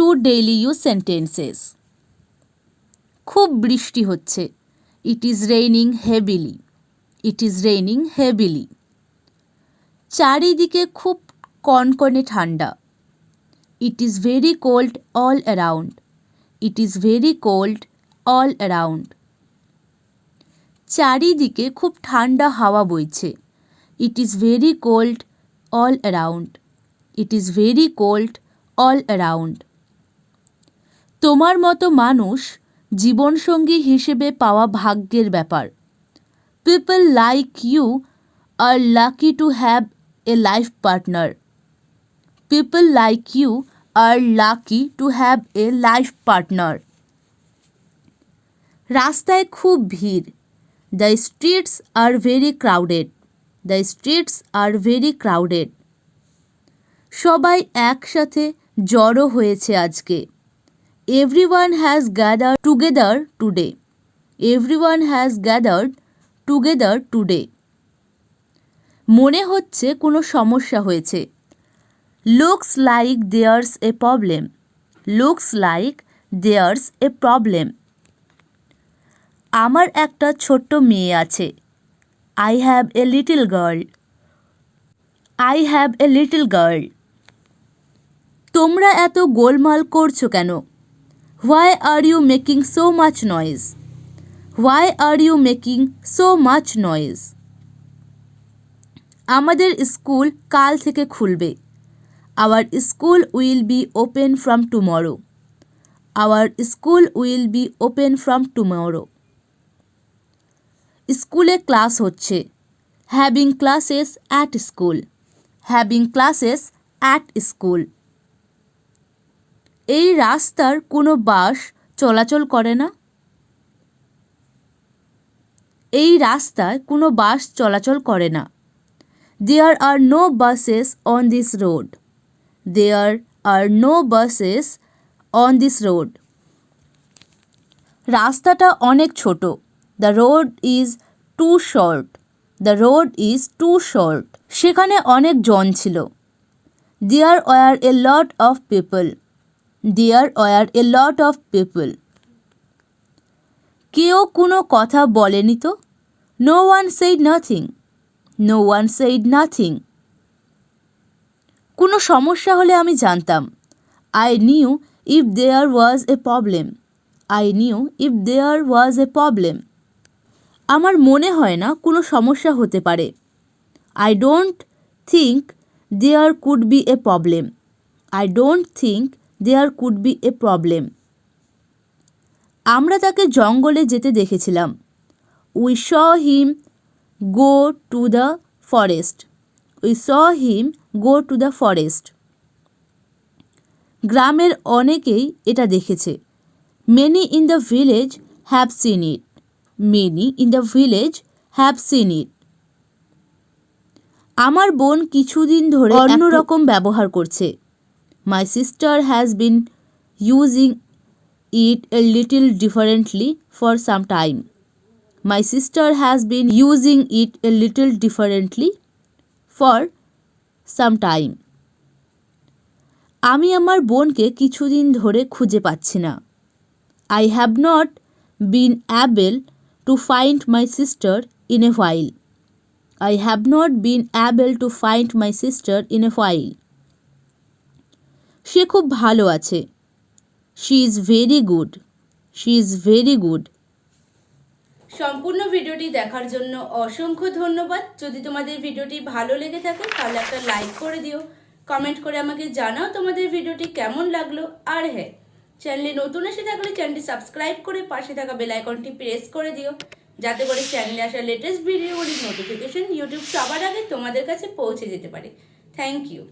To daily use sentences. খুব বৃষ্টি হচ্ছে। It is raining heavily. It is raining heavily. চারিদিকে খুব কনকনে ঠান্ডা। It is very cold all around. It is very cold all around. চারিদিকে খুব ঠান্ডা হাওয়া বইছে। It is very cold all around. It is very cold all around. তোমার মতো মানুষ জীবনসঙ্গী হিসেবে পাওয়া ভাগ্যের ব্যাপার। People like you are lucky to have a life partner. People like you are lucky to have a life partner. রাস্তায় খুব ভিড়। The streets are very crowded. The streets are very crowded. সবাই একসাথে জড়ো হয়েছে আজকে। Everyone has gathered together today. Everyone has gathered together today. মনে হচ্ছে কোনো সমস্যা হয়েছে। Looks like there's a problem. Looks like there's a problem. আমার একটা ছোট্ট মেয়ে আছে। I have a little girl. I have a little girl. তোমরা এত গোলমাল করছো কেন? Why are you making so much noise? Why are you making so much noise? আমাদের স্কুল কাল থেকে খুলবে। Our school will be open from tomorrow. Our school will be open from tomorrow. স্কুলে ক্লাস হচ্ছে। Having classes at school. Having classes at school. এই রাস্তার কোনো বাস চলাচল করে না। এই রাস্তায় কোনো বাস চলাচল করে না। There are no buses on this road. There are no buses on this road. রাস্তাটা অনেক ছোট। The road is too short. The road is too short. সেখানে অনেক জন ছিল। There were a lot of people. There were a lot of people. কেউ কোনো কথা বলেনি তো? No one said nothing. No one said nothing. কোনো সমস্যা হলে আমি জানতাম। I knew if there was a problem. I knew if there was a problem. আমার মনে হয় না কোনো সমস্যা হতে পারে। I don't think there could be a problem. I don't think there could be a problem. আমরা তাকে জঙ্গলে যেতে দেখেছিলাম। We saw him go to the forest. We saw him go to the forest. গ্রামের অনেকেই এটা দেখেছে। Many in the village have seen it. Many in the village have seen ইট। আমার বোন কিছুদিন ধরে অন্যরকম ব্যবহার করছে। My sister has been using it a little differently for some time. My sister has been using it a little differently for some time. আমি আমার বোনকে কিছুদিন ধরে খুঁজে পাচ্ছি না। I have not been able to find my sister in a while. I have not been able to find my sister in a while. সে খুব ভালো আছে। She is very good. She is very good. সম্পূর্ণ ভিডিওটি দেখার জন্য অসংখ্য ধন্যবাদ। যদি তোমাদের ভিডিওটি ভালো লেগে থাকে তাহলে একটা লাইক করে দিও, কমেন্ট করে আমাকে জানাও তোমাদের ভিডিওটি কেমন লাগলো। আর হ্যাঁ, চ্যানেলে নতুন এসে থাকলে চ্যানেলটি সাবস্ক্রাইব করে পাশে থাকা বেল আইকনটি প্রেস করে দিও, যাতে করে চ্যানেলে আসা লেটেস্ট ভিডিওগুলির নোটিফিকেশন ইউটিউব সবার আগে তোমাদের কাছে পৌঁছে যেতে পারে। Thank you.